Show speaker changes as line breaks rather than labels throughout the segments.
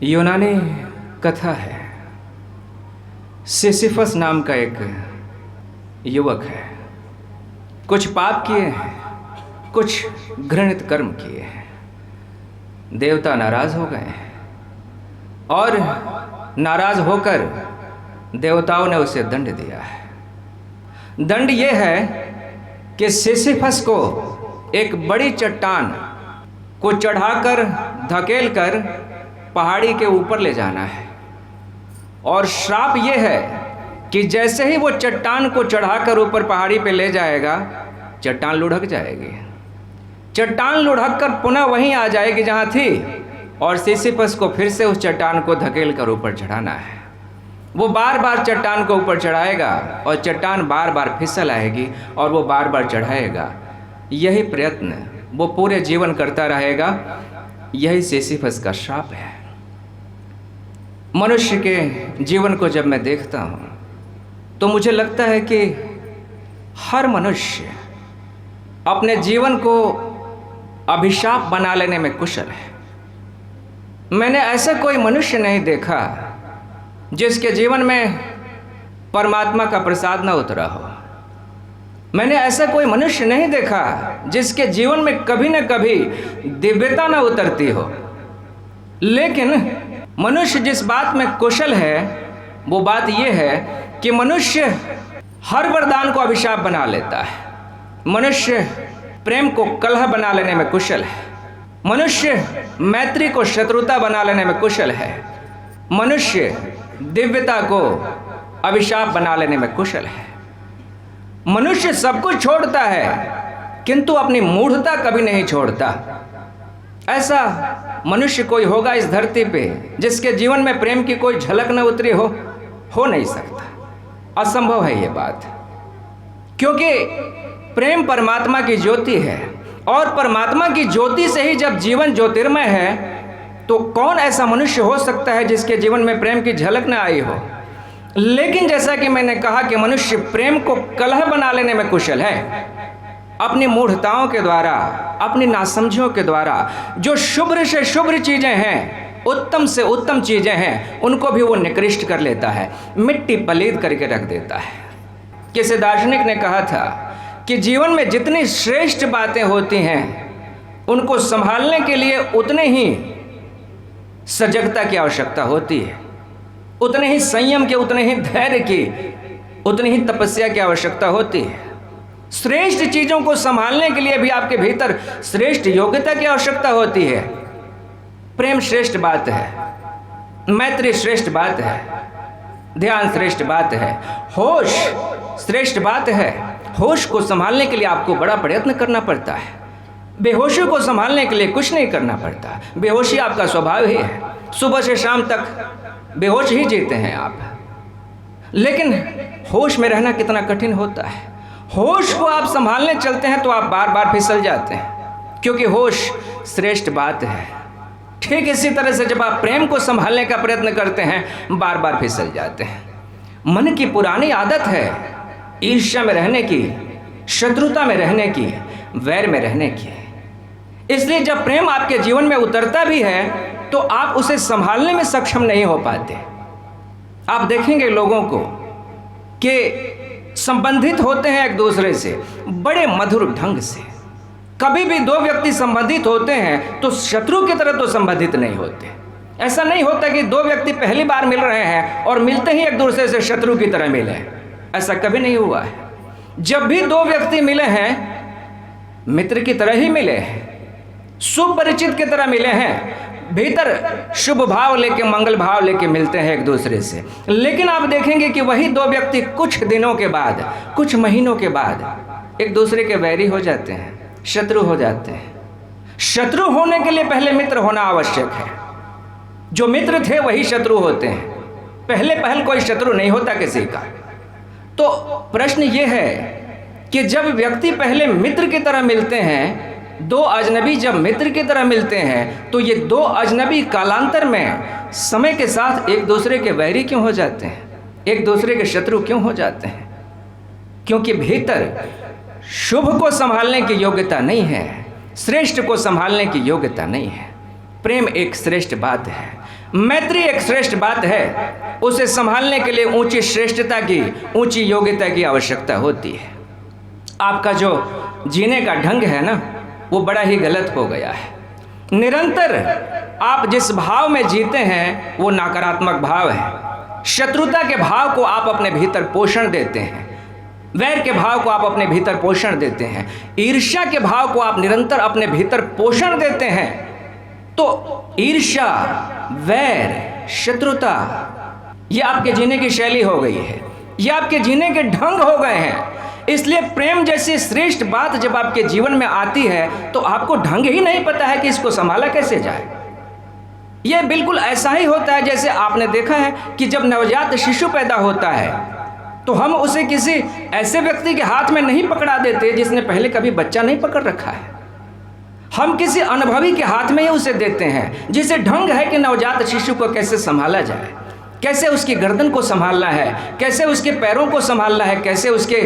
यूनानी कथा है। सिसिफस नाम का एक युवक है। कुछ पाप किए हैं, कुछ घृणित कर्म किए हैं। देवता नाराज हो गए और नाराज होकर देवताओं ने उसे दंड दिया है। दंड यह है कि सिसिफस को एक बड़ी चट्टान को चढ़ाकर धकेलकर पहाड़ी के ऊपर ले जाना है। और श्राप यह है कि जैसे ही वो चट्टान को चढ़ाकर ऊपर पहाड़ी पे ले जाएगा, चट्टान लुढ़क जाएगी। चट्टान लुढ़क कर पुनः वहीं आ जाएगी जहां थी, और सिसिफस को फिर से उस चट्टान को धकेल कर ऊपर चढ़ाना है। वो बार बार चट्टान को ऊपर चढ़ाएगा और चट्टान बार बार फिसल आएगी और वो बार बार चढ़ाएगा। यही प्रयत्न वो पूरे जीवन करता रहेगा। यही सिसिफस का श्राप है। मनुष्य के जीवन को जब मैं देखता हूँ तो मुझे लगता है कि हर मनुष्य अपने जीवन को अभिशाप बना लेने में कुशल है। मैंने ऐसा कोई मनुष्य नहीं देखा जिसके जीवन में परमात्मा का प्रसाद न उतरा हो। मैंने ऐसा कोई मनुष्य नहीं देखा जिसके जीवन में कभी न कभी दिव्यता न उतरती हो। लेकिन मनुष्य जिस बात में कुशल है वो बात यह है कि मनुष्य हर वरदान को अभिशाप बना लेता है। मनुष्य प्रेम को कलह बना लेने में कुशल है। मनुष्य मैत्री को शत्रुता बना लेने में कुशल है। मनुष्य दिव्यता को अभिशाप बना लेने में कुशल है। मनुष्य सब कुछ छोड़ता है किंतु अपनी मूढ़ता कभी नहीं छोड़ता। ऐसा मनुष्य कोई होगा इस धरती पे जिसके जीवन में प्रेम की कोई झलक न उतरी हो नहीं सकता। असंभव है ये बात, क्योंकि प्रेम परमात्मा की ज्योति है और परमात्मा की ज्योति से ही जब जीवन ज्योतिर्मय है तो कौन ऐसा मनुष्य हो सकता है जिसके जीवन में प्रेम की झलक न आई हो। लेकिन जैसा कि मैंने कहा कि मनुष्य प्रेम को कलह बना लेने में कुशल है। अपनी मूढ़ताओं के द्वारा, अपनी नासमझियों के द्वारा जो शुभ्र से शुभ्र चीज़ें हैं, उत्तम से उत्तम चीज़ें हैं, उनको भी वो निकृष्ट कर लेता है, मिट्टी पलीद करके रख देता है। किसी दार्शनिक ने कहा था कि जीवन में जितनी श्रेष्ठ बातें होती हैं उनको संभालने के लिए उतने ही सजगता की आवश्यकता होती है, उतने ही संयम के, उतने ही धैर्य की, उतनी ही तपस्या की आवश्यकता होती है। श्रेष्ठ चीजों को संभालने के लिए भी आपके भीतर श्रेष्ठ योग्यता की आवश्यकता होती है। प्रेम श्रेष्ठ बात है, मैत्री श्रेष्ठ बात है, ध्यान श्रेष्ठ बात है, होश श्रेष्ठ बात है। होश को संभालने के लिए आपको बड़ा प्रयत्न करना पड़ता है। बेहोशी को संभालने के लिए कुछ नहीं करना पड़ता। बेहोशी आपका स्वभाव ही है। सुबह से शाम तक बेहोश ही जीते हैं आप। लेकिन होश में रहना कितना कठिन होता है। होश को आप संभालने चलते हैं तो आप बार बार फिसल जाते हैं, क्योंकि होश श्रेष्ठ बात है। ठीक इसी तरह से जब आप प्रेम को संभालने का प्रयत्न करते हैं, बार बार फिसल जाते हैं। मन की पुरानी आदत है ईर्ष्या में रहने की, शत्रुता में रहने की, वैर में रहने की। इसलिए जब प्रेम आपके जीवन में उतरता भी है तो आप उसे संभालने में सक्षम नहीं हो पाते। आप देखेंगे लोगों को कि संबंधित होते हैं एक दूसरे से बड़े मधुर ढंग से। कभी भी दो व्यक्ति संबंधित होते हैं तो शत्रु की तरह तो संबंधित नहीं होते। ऐसा नहीं होता कि दो व्यक्ति पहली बार मिल रहे हैं और मिलते ही एक दूसरे से शत्रु की तरह मिले। ऐसा कभी नहीं हुआ है। जब भी दो व्यक्ति मिले हैं, मित्र की तरह ही मिले हैं, सुपरिचित की तरह मिले हैं, भीतर शुभ भाव लेके, मंगल भाव लेके मिलते हैं एक दूसरे से। लेकिन आप देखेंगे कि वही दो व्यक्ति कुछ दिनों के बाद, कुछ महीनों के बाद एक दूसरे के वैरी हो जाते हैं, शत्रु हो जाते हैं। शत्रु होने के लिए पहले मित्र होना आवश्यक है। जो मित्र थे वही शत्रु होते हैं। पहल कोई शत्रु नहीं होता किसी का। तो प्रश्न ये है कि जब व्यक्ति पहले मित्र की तरह मिलते हैं, दो अजनबी जब मित्र की तरह मिलते हैं, तो ये दो अजनबी कालांतर में समय के साथ एक दूसरे के वैरी क्यों हो जाते हैं, एक दूसरे के शत्रु क्यों हो जाते हैं? क्योंकि भीतर शुभ को संभालने की योग्यता नहीं है, श्रेष्ठ को संभालने की योग्यता नहीं है। प्रेम एक श्रेष्ठ बात है, मैत्री एक श्रेष्ठ बात है, उसे संभालने के लिए ऊंची श्रेष्ठता की, ऊंची योग्यता की आवश्यकता होती है। आपका जो जीने का ढंग है ना, वो बड़ा ही गलत हो गया है। निरंतर आप जिस भाव में जीते हैं वो नकारात्मक भाव है। शत्रुता के भाव को आप अपने भीतर पोषण देते हैं, वैर के भाव को आप अपने भीतर पोषण देते हैं, ईर्ष्या के भाव को आप निरंतर अपने भीतर पोषण देते हैं। तो ईर्ष्या, वैर, शत्रुता, ये आपके जीने की शैली हो गई है, ये आपके जीने के ढंग हो गए हैं। इसलिए प्रेम जैसी श्रेष्ठ बात जब आपके जीवन में आती है तो आपको ढंग ही नहीं पता है कि इसको संभाला कैसे जाए। यह बिल्कुल ऐसा ही होता है जैसे आपने देखा है कि जब नवजात शिशु पैदा होता है तो हम उसे किसी ऐसे व्यक्ति के हाथ में नहीं पकड़ा देते जिसने पहले कभी बच्चा नहीं पकड़ रखा है। हम किसी अनुभवी के हाथ में ही उसे देते हैं जिसे ढंग है कि नवजात शिशु को कैसे संभाला जाए, कैसे उसकी गर्दन को संभालना है, कैसे उसके पैरों को संभालना है, कैसे उसके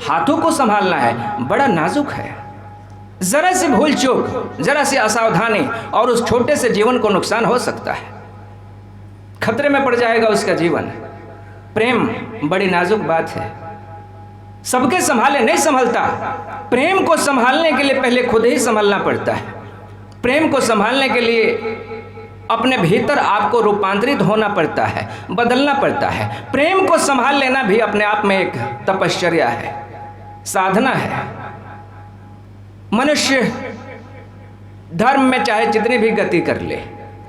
हाथों को संभालना है। बड़ा नाजुक है। जरा सी भूल चूक, जरा सी असावधानी और उस छोटे से जीवन को नुकसान हो सकता है, खतरे में पड़ जाएगा उसका जीवन। प्रेम बड़ी नाजुक बात है, सबके संभाले नहीं संभलता। प्रेम को संभालने के लिए पहले खुद ही संभलना पड़ता है। प्रेम को संभालने के लिए अपने भीतर आपको रूपांतरित होना पड़ता है, बदलना पड़ता है। प्रेम को संभाल लेना भी अपने आप में एक तपश्चर्या है, साधना है। मनुष्य धर्म में चाहे जितनी भी गति कर ले,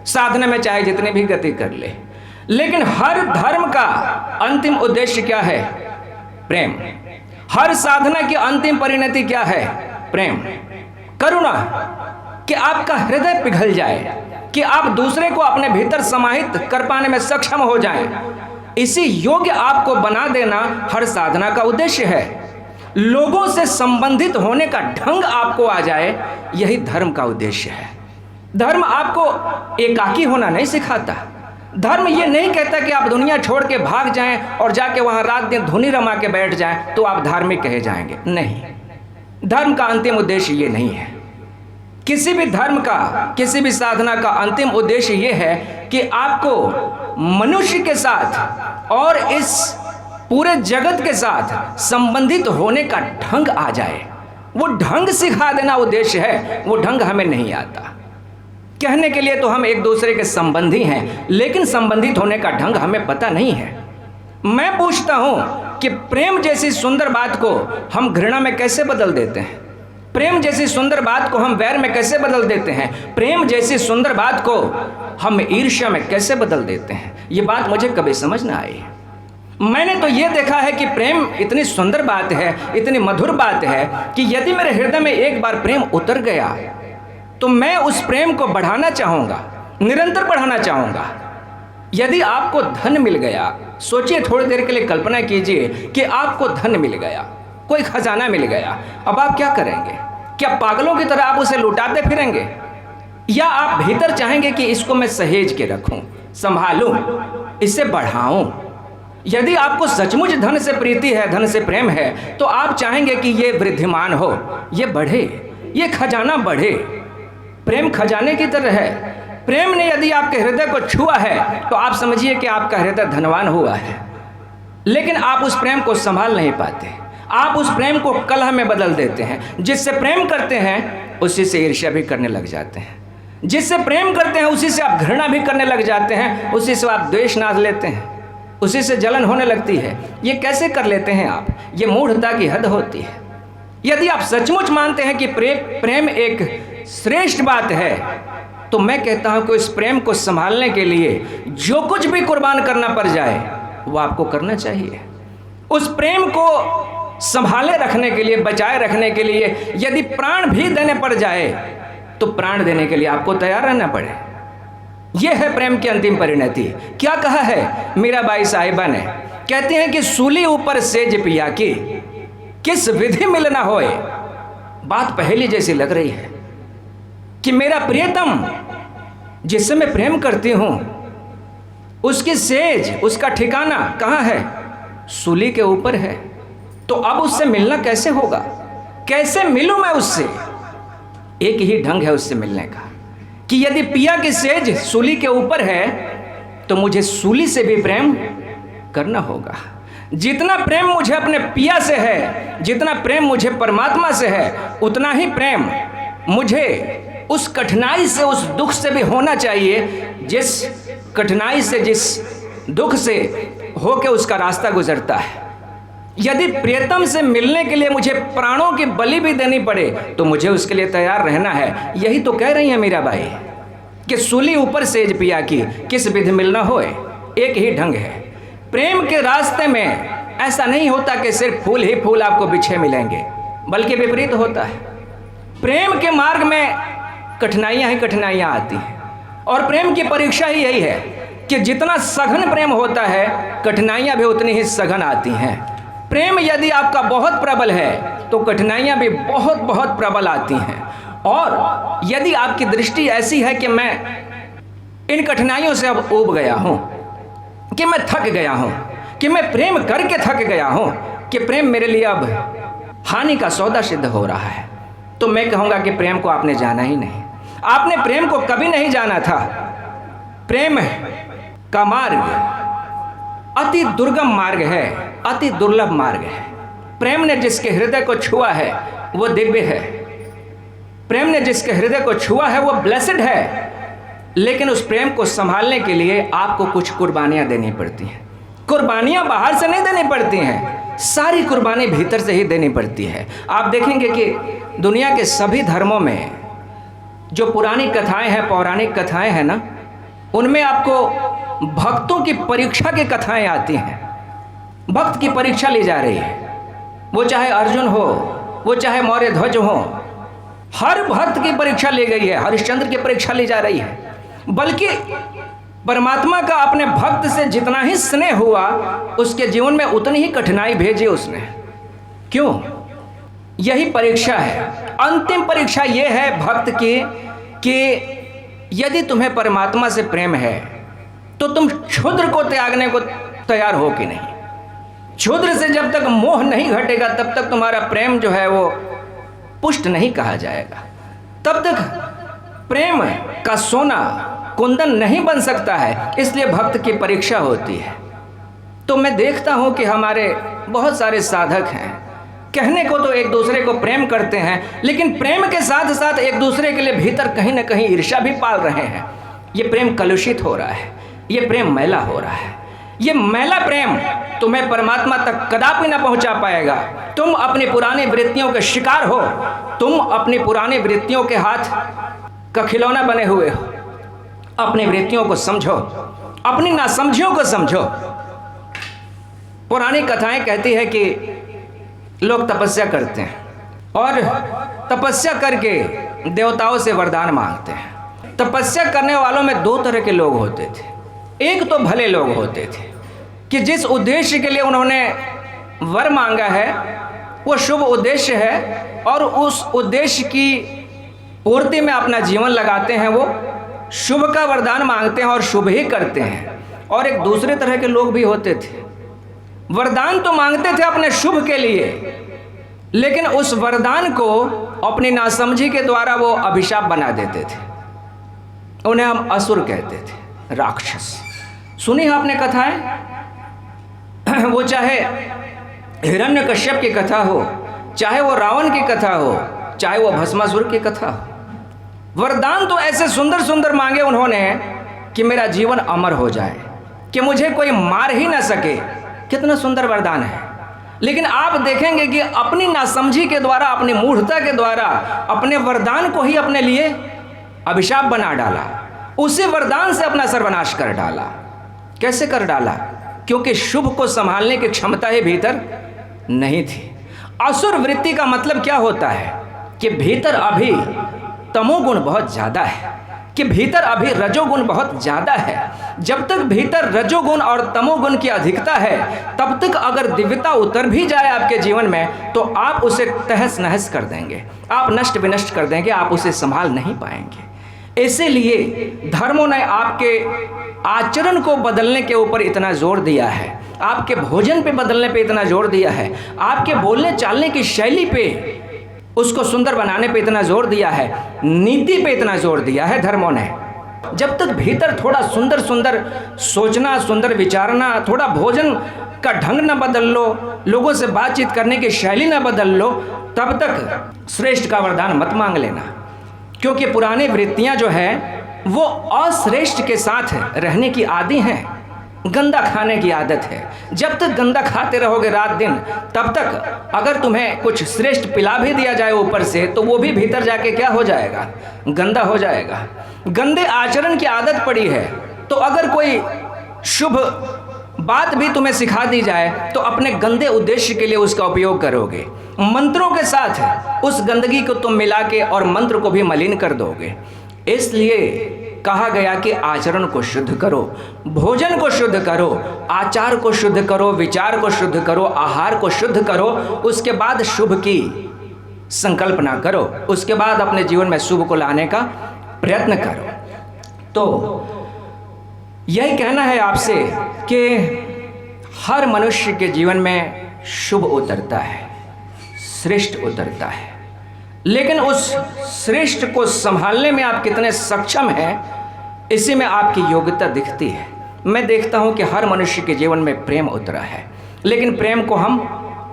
साधना में चाहे जितनी भी गति कर ले, लेकिन हर धर्म का अंतिम उद्देश्य क्या है? प्रेम। हर साधना की अंतिम परिणति क्या है? प्रेम, करुणा, कि आपका हृदय पिघल जाए, कि आप दूसरे को अपने भीतर समाहित कर पाने में सक्षम हो जाएं। इसी योग्य आपको बना देना हर साधना का उद्देश्य है। लोगों से संबंधित होने का ढंग आपको आ जाए, यही धर्म का उद्देश्य है। धर्म आपको एकाकी होना नहीं सिखाता। धर्म ये नहीं कहता कि आप दुनिया छोड़ के भाग जाएं और जाके वहां रात दिन धुनी रमा के बैठ जाएं तो आप धार्मिक कहे जाएंगे। नहीं, धर्म का अंतिम उद्देश्य ये नहीं है। किसी भी धर्म का, किसी भी साधना का अंतिम उद्देश्य ये है कि आपको मनुष्य के साथ और इस पूरे जगत के साथ संबंधित होने का ढंग आ जाए। वो ढंग सिखा देना उद्देश्य है। वो ढंग हमें नहीं आता। कहने के लिए तो हम एक दूसरे के संबंधी हैं, लेकिन संबंधित होने का ढंग हमें पता नहीं है। मैं पूछता हूं कि प्रेम जैसी सुंदर बात को हम घृणा में कैसे बदल देते हैं? प्रेम जैसी सुंदर बात को हम वैर में कैसे बदल देते हैं? प्रेम जैसी सुंदर बात को हम ईर्ष्या में कैसे बदल देते हैं? ये बात मुझे कभी समझ ना आई। मैंने तो ये देखा है कि प्रेम इतनी सुंदर बात है, इतनी मधुर बात है कि यदि मेरे हृदय में एक बार प्रेम उतर गया तो मैं उस प्रेम को बढ़ाना चाहूँगा, निरंतर बढ़ाना चाहूँगा। यदि आपको धन मिल गया, सोचिए थोड़ी देर के लिए, कल्पना कीजिए कि आपको धन मिल गया, कोई खजाना मिल गया। अब आप क्या करेंगे? क्या पागलों की तरह आप उसे लुटाते फिरेंगे, या आप भीतर चाहेंगे कि इसको मैं सहेज के रखूं, संभालूं, इसे बढ़ाऊं? यदि आपको सचमुच धन से प्रीति है, धन से प्रेम है, तो आप चाहेंगे कि ये वृद्धिमान हो, ये बढ़े, ये खजाना बढ़े। प्रेम खजाने की तरह है। प्रेम ने यदि आपके हृदय को छुआ है तो आप समझिए कि आपका हृदय धनवान हुआ है। लेकिन आप उस प्रेम को संभाल नहीं पाते। आप उस प्रेम को कलह में बदल देते हैं। जिससे प्रेम करते हैं उसी से ईर्ष्या भी करने लग जाते हैं। जिससे प्रेम करते हैं उसी से आप घृणा भी करने लग जाते हैं। उसी से आप द्वेष नाद लेते हैं, उसी से जलन होने लगती है। ये कैसे कर लेते हैं आप? ये मूढ़ता की हद होती है। यदि आप सचमुच मानते हैं कि प्रेम एक श्रेष्ठ बात है, तो मैं कहता हूं कि इस प्रेम को संभालने के लिए जो कुछ भी कुर्बान करना पड़ जाए वो आपको करना चाहिए। उस प्रेम को संभाले रखने के लिए, बचाए रखने के लिए यदि प्राण भी देने पड़ जाए तो प्राण देने के लिए आपको तैयार रहना पड़े। यह है प्रेम की अंतिम परिणति। क्या कहा है मीराबाई साहिबा ने? कहती हैं कि सूली ऊपर सेज पिया की, किस विधि मिलना होए। बात पहली जैसी लग रही है कि मेरा प्रियतम जिससे मैं प्रेम करती हूं, उसकी सेज, उसका ठिकाना कहाँ है? सूली के ऊपर है। तो अब उससे मिलना कैसे होगा? कैसे मिलूं मैं उससे? एक ही ढंग है उससे मिलने का कि यदि पिया की सेज सूली के ऊपर है तो मुझे सूली से भी प्रेम करना होगा। जितना प्रेम मुझे अपने पिया से है, जितना प्रेम मुझे परमात्मा से है, उतना ही प्रेम मुझे उस कठिनाई से, उस दुख से भी होना चाहिए जिस कठिनाई से, जिस दुख से होके उसका रास्ता गुजरता है। यदि प्रियतम से मिलने के लिए मुझे प्राणों की बलि भी देनी पड़े तो मुझे उसके लिए तैयार रहना है। यही तो कह रही है मीराबाई कि सूली ऊपर सेज पिया की, किस विधि मिलना होए, एक ही ढंग है। प्रेम के रास्ते में ऐसा नहीं होता कि सिर्फ फूल ही फूल आपको बिछे मिलेंगे, बल्कि विपरीत होता है। प्रेम के मार्ग में कठिनाइयाँ ही कठिनाइयाँ आती हैं, और प्रेम की परीक्षा ही यही है कि जितना सघन प्रेम होता है, कठिनाइयाँ भी उतनी ही सघन आती हैं। प्रेम यदि आपका बहुत प्रबल है तो कठिनाइयाँ भी बहुत बहुत प्रबल आती हैं, और यदि आपकी दृष्टि ऐसी है कि मैं इन कठिनाइयों से अब ऊब गया हूँ, कि मैं थक गया हूँ, कि मैं प्रेम करके थक गया हूँ, कि प्रेम मेरे लिए अब हानि का सौदा सिद्ध हो रहा है, तो मैं कहूँगा कि प्रेम को आपने जाना ही नहीं। आपने प्रेम को कभी नहीं जाना था। प्रेम का मार्ग अति दुर्गम मार्ग है, अति दुर्लभ मार्ग है। प्रेम ने जिसके हृदय को छुआ है वो दिव्य है। प्रेम ने जिसके हृदय को छुआ है वो ब्लेसेड है। लेकिन उस प्रेम को संभालने के लिए आपको कुछ कुर्बानियां देनी पड़ती हैं। कुर्बानियां बाहर से नहीं देनी पड़ती हैं, सारी कुर्बानी भीतर से ही देनी पड़ती है। आप देखेंगे कि दुनिया के सभी धर्मों में जो पुरानी कथाएं हैं, पौराणिक कथाएं हैं ना, उनमें आपको भक्तों की परीक्षा की कथाएं आती हैं। भक्त की परीक्षा ली जा रही है, वो चाहे अर्जुन हो, वो चाहे मौर्य ध्वज हो, हर भक्त की परीक्षा ली गई है, हरिश्चंद्र की परीक्षा ली जा रही है। बल्कि परमात्मा का अपने भक्त से जितना ही स्नेह हुआ, उसके जीवन में उतनी ही कठिनाई भेजी उसने। क्यों? यही परीक्षा है, अंतिम परीक्षा ये है भक्त की कि यदि तुम्हें परमात्मा से प्रेम है तो तुम क्षुद्र को त्यागने को तैयार हो कि नहीं। क्षुद्र से जब तक मोह नहीं घटेगा तब तक तुम्हारा प्रेम जो है वो पुष्ट नहीं कहा जाएगा। तब तक प्रेम का सोना कुंदन नहीं बन सकता है। इसलिए भक्त की परीक्षा होती है। तो मैं देखता हूँ कि हमारे बहुत सारे साधक हैं, कहने को तो एक दूसरे को प्रेम करते हैं, लेकिन प्रेम के साथ साथ एक दूसरे के लिए भीतर कहीं ना कहीं ईर्ष्या भी पाल रहे हैं। ये प्रेम कलुषित हो रहा है, ये प्रेम मैला हो रहा है। ये मैला प्रेम तुम्हें परमात्मा तक कदापि ना पहुंचा पाएगा। तुम अपनी पुरानी वृत्तियों के शिकार हो, तुम अपनी पुरानी वृत्तियों के हाथ का खिलौना बने हुए हो। अपनी वृत्तियों को समझो, अपनी नासमझियों को समझो। पुरानी कथाएं कहती है कि लोग तपस्या करते हैं और तपस्या करके देवताओं से वरदान मांगते हैं। तपस्या करने वालों में दो तरह के लोग होते थे। एक तो भले लोग होते थे कि जिस उद्देश्य के लिए उन्होंने वर मांगा है वो शुभ उद्देश्य है और उस उद्देश्य की पूर्ति में अपना जीवन लगाते हैं, वो शुभ का वरदान मांगते हैं और शुभ ही करते हैं। और एक दूसरे तरह के लोग भी होते थे, वरदान तो मांगते थे अपने शुभ के लिए, लेकिन उस वरदान को अपनी नासमझी के द्वारा वो अभिशाप बना देते थे। उन्हें हम असुर कहते थे, राक्षस। सुनी है आपने कथाएं? वो चाहे हिरण्यकश्यप की कथा हो, चाहे वो रावण की कथा हो, चाहे वो भस्मासुर की कथा हो। वरदान तो ऐसे सुंदर सुंदर मांगे उन्होंने कि मेरा जीवन अमर हो जाए, कि मुझे कोई मार ही ना सके। कितना सुंदर वरदान है। लेकिन आप देखेंगे कि अपनी नासमझी के द्वारा, अपनी मूढ़ता के द्वारा अपने वरदान को ही अपने लिए अभिशाप बना डाला। उसी वरदान से अपना सर्वनाश कर डाला। कैसे कर डाला? क्योंकि शुभ को संभालने की क्षमता ही भीतर नहीं थी। असुर वृत्ति का मतलब क्या होता है? कि भीतर अभी तमोगुण बहुत ज्यादा है, कि भीतर अभी रजोगुण बहुत ज्यादा है। जब तक भीतर रजोगुण और तमोगुण की अधिकता है, तब तक अगर दिव्यता उतर भी जाए आपके जीवन में तो आप उसे तहस नहस कर देंगे, आप नष्ट विनष्ट कर देंगे, आप उसे संभाल नहीं पाएंगे। इसीलिए धर्मों ने आपके आचरण को बदलने के ऊपर इतना जोर दिया है, आपके भोजन पे बदलने पे इतना जोर दिया है, आपके बोलने चालने की शैली पे उसको सुंदर बनाने पे इतना जोर दिया है, नीति पे इतना जोर दिया है धर्मों ने। जब तक भीतर थोड़ा सुंदर सुंदर सोचना, सुंदर विचारना, थोड़ा भोजन का ढंग न बदल लो, लोगों से बातचीत करने की शैली न बदल लो, तब तक श्रेष्ठ का वरदान मत मांग लेना। क्योंकि पुरानी वृत्तियां जो है वो अश्रेष्ठ के साथ रहने की आदी हैं, गंदा खाने की आदत है। जब तक गंदा खाते रहोगे रात दिन, तब तक अगर तुम्हें कुछ श्रेष्ठ पिला भी दिया जाए ऊपर से, तो वो भी भीतर जाके क्या हो जाएगा? गंदा हो जाएगा। गंदे आचरण की आदत पड़ी है, तो अगर कोई शुभ बात भी तुम्हें सिखा दी जाए तो अपने गंदे उद्देश्य के लिए उसका उपयोग करोगे। मंत्रों के साथ उस गंदगी को तुम मिला के और मंत्र को भी मलिन कर दोगे। इसलिए कहा गया कि आचरण को शुद्ध करो, भोजन को शुद्ध करो, आचार को शुद्ध करो, विचार को शुद्ध करो, आहार को शुद्ध करो, उसके बाद शुभ की संकल्पना करो, उसके बाद अपने जीवन में शुभ को लाने का प्रयत्न करो। तो यही कहना है आपसे कि हर मनुष्य के जीवन में शुभ उतरता है, श्रेष्ठ उतरता है, लेकिन उस श्रेष्ठ को संभालने में आप कितने सक्षम हैं, इसी में आपकी योग्यता दिखती है। मैं देखता हूं कि हर मनुष्य के जीवन में प्रेम उतरा है, लेकिन प्रेम को हम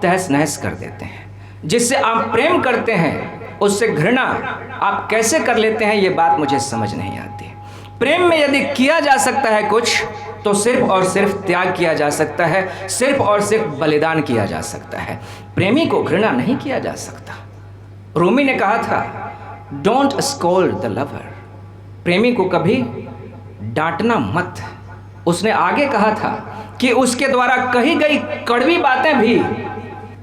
तहस नहस कर देते हैं। जिससे आप प्रेम करते हैं उससे घृणा आप कैसे कर लेते हैं, ये बात मुझे समझ नहीं आती। प्रेम में यदि किया जा सकता है कुछ, तो सिर्फ और सिर्फ त्याग किया जा सकता है, सिर्फ और सिर्फ बलिदान किया जा सकता है। प्रेमी को घृणा नहीं किया जा सकता। रूमी ने कहा था, डोंट स्कोल्ड द लवर, प्रेमी को कभी डांटना मत। उसने आगे कहा था कि उसके द्वारा कही गई कड़वी बातें भी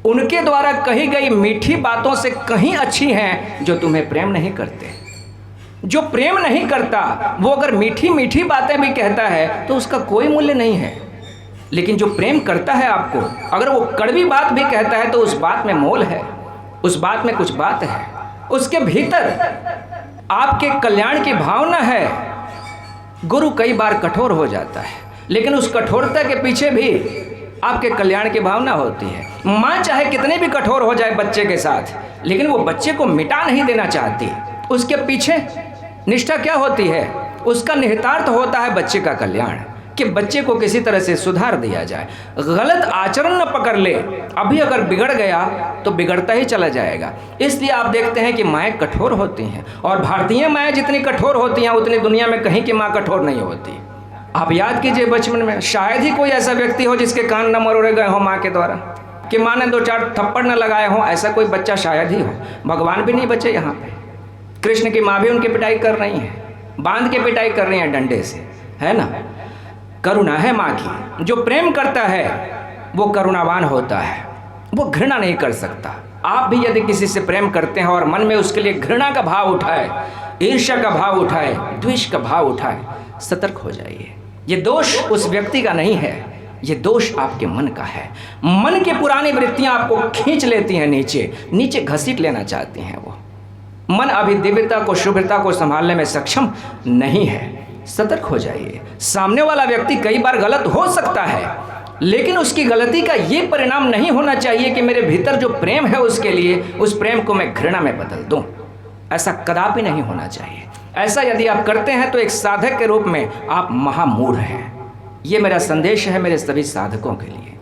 उनके द्वारा कही गई मीठी बातों से कहीं अच्छी हैं जो तुम्हें प्रेम नहीं करते। जो प्रेम नहीं करता वो अगर मीठी मीठी बातें भी कहता है तो उसका कोई मूल्य नहीं है, लेकिन जो प्रेम करता है आपको, अगर वो कड़वी बात भी कहता है तो उस बात में मोल है, उस बात में कुछ बात है, उसके भीतर आपके कल्याण की भावना है। गुरु कई बार कठोर हो जाता है, लेकिन उस कठोरता के पीछे भी आपके कल्याण की भावना होती है। माँ चाहे कितने भी कठोर हो जाए बच्चे के साथ, लेकिन वो बच्चे को मिटा नहीं देना चाहती। उसके पीछे निष्ठा क्या होती है? उसका निहितार्थ होता है बच्चे का कल्याण, कि बच्चे को किसी तरह से सुधार दिया जाए, गलत आचरण न पकड़ ले। अभी अगर बिगड़ गया तो बिगड़ता ही चला जाएगा। इसलिए आप देखते हैं कि माएँ कठोर होती हैं, और भारतीय माएँ जितनी कठोर होती हैं उतनी दुनिया में कहीं की माँ कठोर नहीं होती। आप याद कीजिए बचपन में शायद ही कोई ऐसा व्यक्ति हो जिसके कान न मरोड़े गए हो माँ के द्वारा, कि माँ ने 2-4 थप्पड़ न लगाए हों। ऐसा कोई बच्चा शायद ही हो। भगवान भी नहीं बचे यहाँ पे, कृष्ण की माँ भी उनकी पिटाई कर रही है, बांध के पिटाई कर रही है डंडे से, है ना। करुणा है माँ की। जो प्रेम करता है वो करुणावान होता है, वो घृणा नहीं कर सकता। आप भी यदि किसी से प्रेम करते हैं और मन में उसके लिए घृणा का भाव उठाए, ईर्ष्या का भाव उठाए, द्वेष का भाव उठाए, सतर्क हो जाइए। ये दोष उस व्यक्ति का नहीं है, ये दोष आपके मन का है। मन की पुरानी वृत्तियां आपको खींच लेती हैं, नीचे नीचे घसीट लेना चाहती हैं। वो मन अभी दिव्यता को, शुभ्रता को संभालने में सक्षम नहीं है। सतर्क हो जाइए। सामने वाला व्यक्ति कई बार गलत हो सकता है, लेकिन उसकी गलती का ये परिणाम नहीं होना चाहिए कि मेरे भीतर जो प्रेम है उसके लिए, उस प्रेम को मैं घृणा में बदल दूं। ऐसा कदापि नहीं होना चाहिए। ऐसा यदि आप करते हैं तो एक साधक के रूप में आप महामूढ़ हैं। ये मेरा संदेश है मेरे सभी साधकों के लिए।